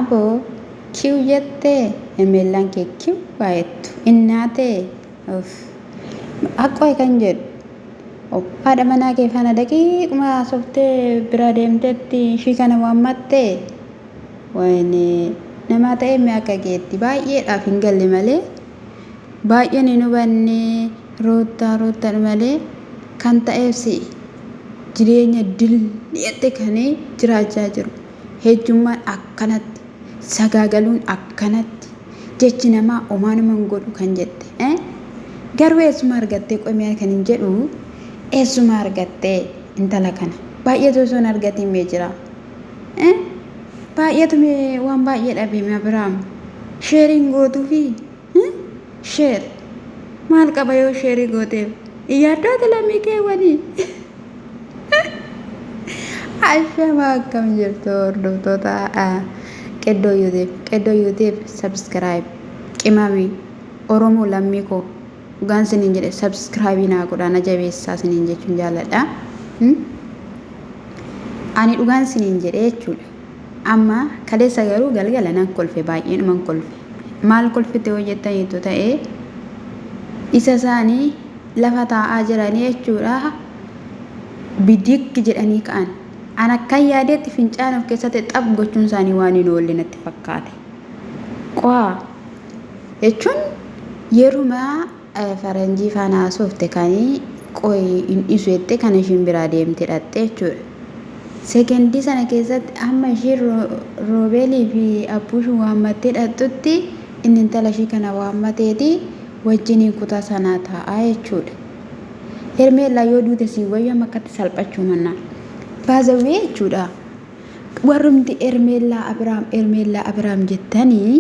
Abo kiu jette emeellaan kee kiu baay'attu innaatee akkoo kan jedhu haadha manaa kee faana daqiiquma softee bira deemtetti ishii kana waammattee wayne namaa ta'e mee akka keetti baay'eedhaaf hin galle malee baay'een hin hubanne roottaa malee kan ta'eefsi jireenya dillii'atte kan jiraachaa jiru heejjummaan akkanatti sagaagaluun akkanatti jechi namaa omaanuma hin godhu kan jette garuu eessuma argattee qomiyaa kan hin jedhu eessuma argattee intala kana baay'eetu osoo hin argatiin mee jira baay'eetu waan baay'ee dhabeeme Abiraam sheeriin gootuu fi sheer maal qaba yoo sheerii gooteef iyyaaddoo lammii keewwanii ashama akkam jirtu hordoftoota Qeddoo yuutiif subscribe qimami Oromoo lammii koo dhugaan siniin jedhe subscribe naa godhaa na jabeessaa siniin jechuun jaalladha ani dhugaan siniin jedhe jechuudha amma kaleessa garuu galgala nan kolfe baay'eenuman kolfe maal kolfite hojjettaniitu ta'ee isa isaanii lafa taa'aa jiranii jechuudha bidikki jedhanii ka'an an akkan yaadeetti fincaan of keessatti xab gochuun isaanii waan hin oolle natti fakkaate qo'a jechuun yeruma faranjii faana haasofte kanii qo'i hin dhiisu jette kan ishiin biraa deemte dhatte jechuudha sekendii sana keessatti amma ishiin roobeelii fi abbuushu waammattee dhattutti inni intala ishii kana waammateeti wajjiniin kutaa sanaa taa'aa jechuudha hermeellaa yoo duute sii wayyo amma akkatti salphachuu mannaa baazawee jechuudha warrumti ermeellaa Abiraam jettanii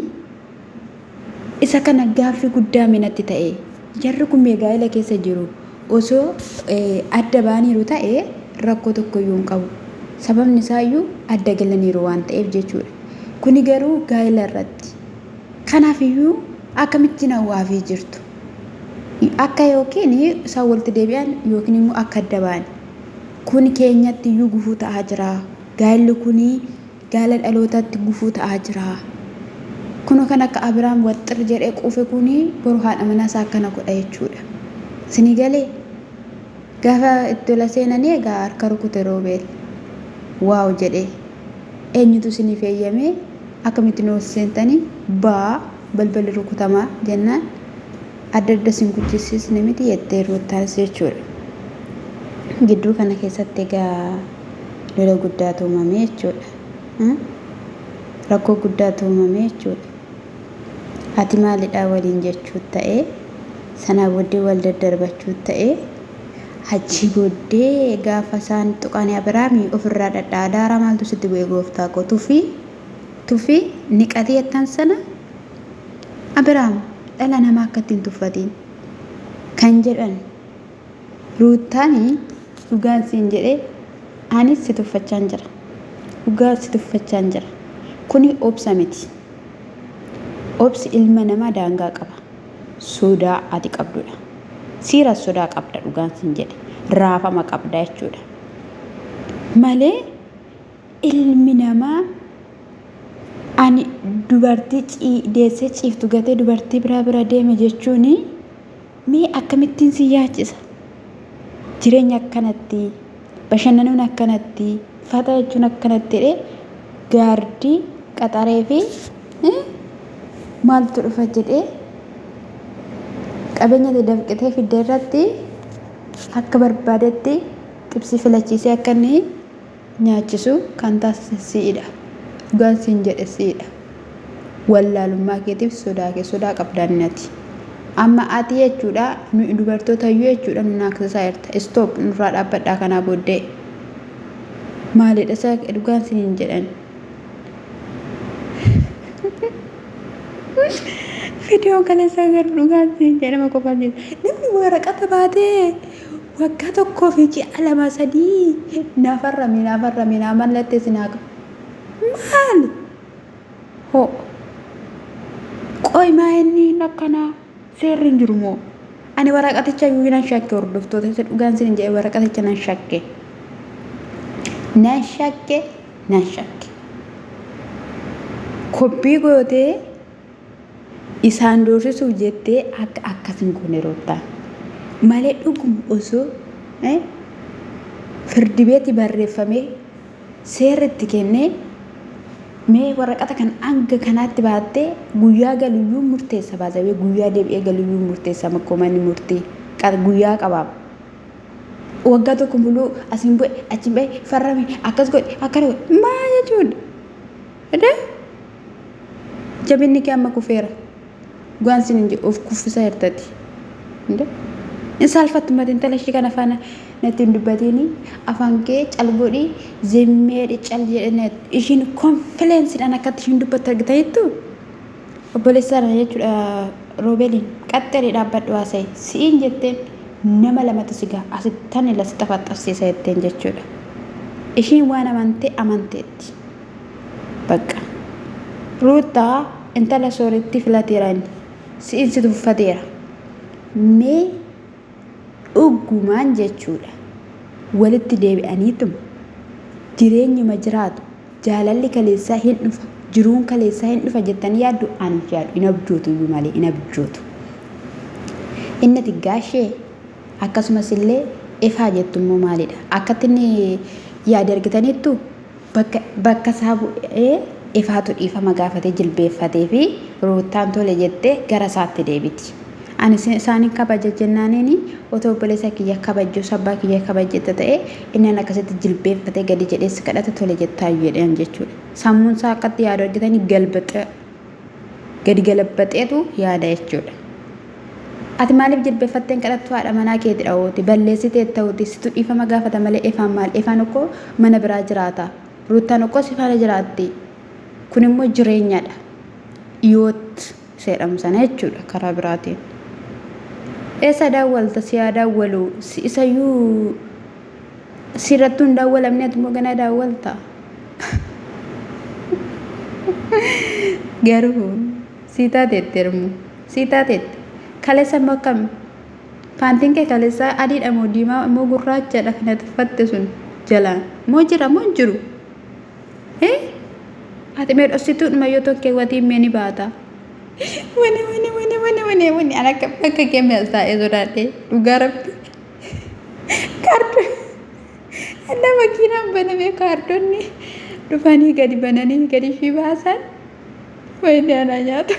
isa kana gaaffii guddaa minatti ta'e jarri kun gaa'ela keessa jiru osoo adda baaniiru ta'e rakkoo tokkoyyuu hin qabu sababni isaayyuu adda galaniiru waan ta'eef jechuudha kuni garuu gaa'ela irratti kanaafiyyuu akkamitti nawwaafii jirtu akka yookiin isaan walitti deebi'an yookiin immoo akka adda ba'an kun keenyatti iyyuu gufuu ta'aa jira gaa'elli kuni gaala dhalootaatti gufuu ta'aa jira kuno kan akka Abiraam waxxir jedhee quufe kuni boru haadha manaa isaa akkana godha jechuudha sinii galee gaafa itti ola seenanii egaa harka rukute roobeel waaw jedhee eenyutu sinii feeyyamee akkamitti nu seentanii baa balballi rukutamaa jennaan adda sin guddisiisne miti jettee ruuttaanis jechuudha gidduu kana keessatti egaa lola guddaatu uumame jechuudha rakkoo guddaatu uumame jechuudha ati maalidhaa waliin jechuu ta'ee sanaa booddee wal daddarbachuu ta'ee achi booddee gaafa isaan tuqanii Abiraamii ofirraa dhadhaadaaraa maaltu sitti bu'ee gooftaa koo tuffii niqatee jettan sana Abiraam dhala namaa akkatti hin tuffatiin kan jedhan ruuttaanii dhugaan siin jedhee anis si tuffachaan jira dhugaa si tuffachaan jira kuni obsa miti obsi ilma namaa daangaa qaba sodaa ati qabdudha siira sodaa qabda dhugaan siin jedhe raafama qabda jechuudha malee ilmi namaa ani dubartii deessee ciiftu gatee dubartii bira deeme jechuun mee akkamittiin si yaachisa jireenya akkanatti bashannanuun akkanatti fata jechuun akkanatti gaardii qaxaree fi maaltu dhufa jedhee qabeenya dadafqitee fidee irratti akka barbaadetti qibsi filachiisee akka inni nyaachisu kan taasisiidha dhugaan siin jedhe siidha wallaalummaa keetiif sodaa qabdaannati amma ati jechuudha nu dubartoota iyyuu jechuudha nu naaksisaa jirta stop nurraa dhaabbadhaa kanaa booddee maalidha isa dhugaan siin jedhan video kaleessa gar dhugaan siin jedhama qofaan jirta namni waraqata baatee waggaa tokkoo fi ji'a lama sadii naafarrame naa mallattee sinaaqa maal ho qoy maa inni akkanaa seerri hin jiru moo ani waraqaticha iyyuu nan shakke hordoftoota isa dhugaan siin jedhe waraqaticha nan shakke koppii gootee isaan doorsisuuf jettee akka akkasin goone roottaa malee dhuguma osoo firdi beeti barreeffamee seerri itti kennee mee waraqata kan hanga kanaatti baattee guyyaa galuyyuu murteessa baasawee guyyaa deebi'ee galuyyuu murteessa makkoomani murtii guyyaa qabaam waggaa tokko muluu asin bu'e achi ba'e farrame akkas godhe akkana godhe maa jechuudha jabinni kee amma kufeera gwaan sin inje of kuffisaa hirtati insalfattu matiin talashii kana faana natti hin dubbatini afaan kee calgodhii zemmeedhi cal jedhanet ishiin konfilensiidhaan akkatti ishiin dubbatu argitaniittu obboleessaadha jechuudha roobeliin qaxxarii dhaabbadhu haasa'e si'iin jetteen nama lamatu sigaa asittan ilasi tafaxxabsiisa jetteen jechuudha ishiin waan amanteetti bakka ruutaa intala sooritti filateerani si'iin si tuffateera mee dhugumaan jechuudha walitti deebi'aniituma jireenyuma jiraatu jaalalli kaleessaa hin dhufa jiruun kaleessaa hin dhufa jettanii yaaddu ani yaadu hin abjootu iyyuu malee hin abjootu inni tiggaashee akkasumas illee ifaa jettummoo maalidha akkatti inni yaada argitaniittu bakka isaa bu'ee ifaatu dhiifama gaafatee jilbeeffatee fi ruutaan tole jettee gara isaatti deebiti. Ani isaanii kabaja jennaaniini otoo obboleessa kiyya kabajjuu sabbaa kiyya kabajjetta ta'e inni akkasitti jilbeeffatee gadi jedheessi kadhata tole jettaayyuu jedhan jechuudha. Sammuun isaa akkatti yaadu argitanii gadi galabbaxeetu yaada jechuudha. Ati maaliif jilbeeffatteen kadhattu haadha manaa keetti dhawooti balleessitee ta'uuti situ dhiifama gaafata malee ifaan maal ifaan okkoo mana biraa jiraata ruutaan okkoo si faana jiraatti kun immoo jireenyadha yoot seedhamu sana jechuudha karaa biraatiin. Esa daawwalta si haa daawwalu isayyuu sirrattuu hin daawwalamne ati immoo ganaa daawwalta garuu sii taateetti hirmu sii taateetti kaleessa immoo akkam paantiin kee kaleessa adiidha moo diimaa moo gurraachadha kan ati uffatte sun jalaan moo jira moo hin jiru ati mee dhossituudhuma yoo tokkee watiin mee ni baata wani ana akka keemel taa'ee sodaadhee dhugaa rabbi kaardoo ana makiinaan banamee kaardoonni dhufanii gadi bananii gadi fi baasan wayni ana nyaatu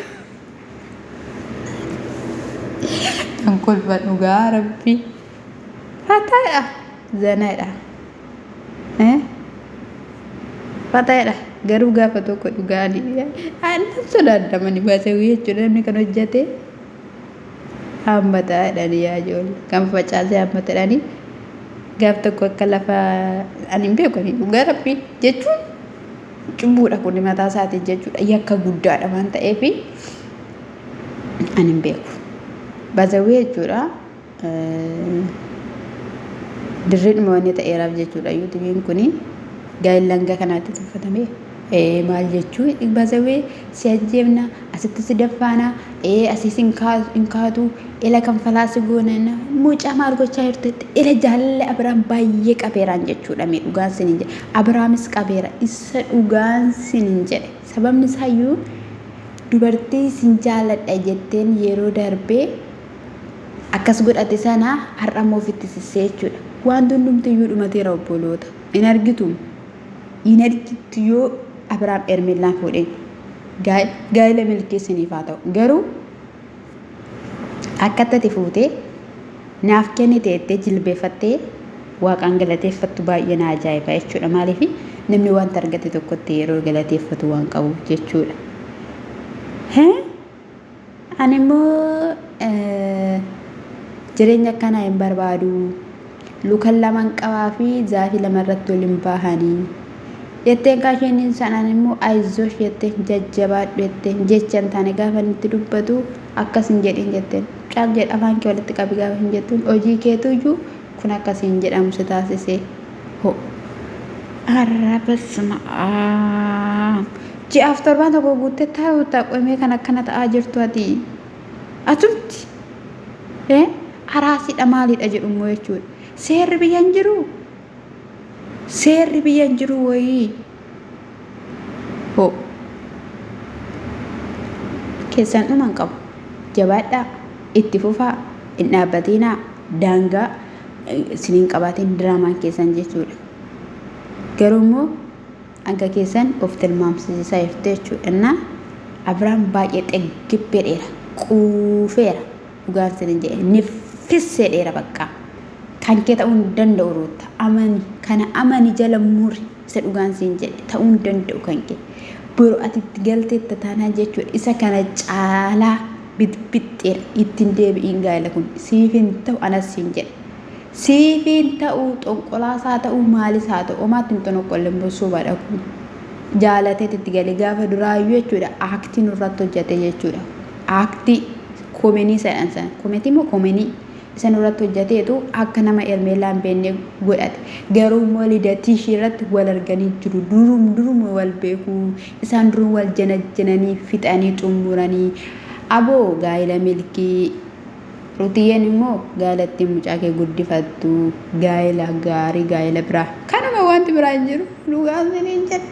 kan kolfa dhugaa rabbi fataadha zanaadha fataadha garuu gaafa tokko dhugaanii ana sodaadhamani baasawii jechuudha namni kan hojjate hammataadhani yaa ijoollee kan facaasee hammataadhani gaaf tokko akka lafa ani hin beeku dhugaa rabbii jechuun cubbuudha kun mataa isaatiin jechuudha yakka guddaadha waan ta'eef ani hin beeku baasawii jechuudha dirriidhuma wanni ta'eeraaf jechuudha yuutubiin kuni gaa'illanga kanaatti tuffatamee maal jechuun baasawee si ajjeefna asitti si daffaana asiis hin kaatu ila kan falaasi goonana mucaa maal gochaa jirtetti ila jaalalli Abiraam baay'ee qabeeraan jechuudha mee dhugaan sin hin jedhe Abiraamis qabeera isa dhugaan sin hin jedhe sababni isaayyuu dubartii sin jaaladha jetteen yeroo darbee akkas godhate sana har'a moofitti sissee jechuudha waan hundumtiyyuu dhumateera obboloota hin argitu yoo Abiraam ermeellaan fuudheen gaa'ila milkeessaniif haa ta'u garuu akka itti fuutee naaf kennite jettee jilbeeffattee waaqaan galateeffattu baay'ee na ajaa'iba jechuudha maaliif namni wanta argate tokkotti yeroo galateeffatu waan qabuuf jechuudha. Ani immoo jireenya akkanaa hin barbaadu lukan lamaan qabaa fi zaafii lamarratti waliin bahanii jetteen kaasheen sanaan immoo aizosh jetteen jajjabaadhu jetteen jecha hin taane gaafa itti dubbatu akkas hin jedhin jetteen caal jedha afaan kee walitti qabi gaafa hin jettuun hojii keetuyyuu kun akkas hin jedhamu si taasisee ho arrabasma ji'aaf torbaan tokko guuttee taa'uutaa qoomee kan akkana ta'aa jirtu ati atumti araasidha maalidha jedhumoo jechuudha seerri biyyan jiru seerri biyyan jiru wayii ho keessan dhuman qabu jabaadhaa itti fufaa hin dhaabbatinaa daangaa isiniin qabaatiin diraamaan keessan jechuudha. Garuu immoo akka keessan of tilmaamsisaa jirtu jechuudha. Innaa Abrahaam baay'ee xeggibbeedheera quufeera dhugaan isin jedhe niffisseedheera bakka kan kee ta'uu hin danda'u ruuta amani kana amani jala muri isa dhugaan isin jedhe ta'uu hin danda'u kan kee biroo ati itti galteetta taanaa jechuudha. Isa kana caalaa bitbixxeera ittiin deebi'iin gaa'ela kun siif hin ta'u anas hin jedhe siif hin ta'u xonqolaasaa ta'uu maalis haa ta'u homaatti hin xonqolleen bossuu baadha kun jaalateet itti galee gaafa duraayyuu jechuudha aaktii nurratti hojjete jechuudha. Aaktii komenii sadhan sana kometii moo komenii isa nurratti hojjeteetu akka nama ermeelaan beennee godhate. Garuu immoo lidatii ishii irratti wal arganii jiru durum wal beekuu isaan durum wal janajjananii fixanii xumuranii aboo gaa'ela milkii Rutiyyeen immoo gaa'elatti mucaa kee guddifattu gaa'ela gaarii gaa'ela biraa kanuma wanti biraa hin jiru dhugaan hin jedhu.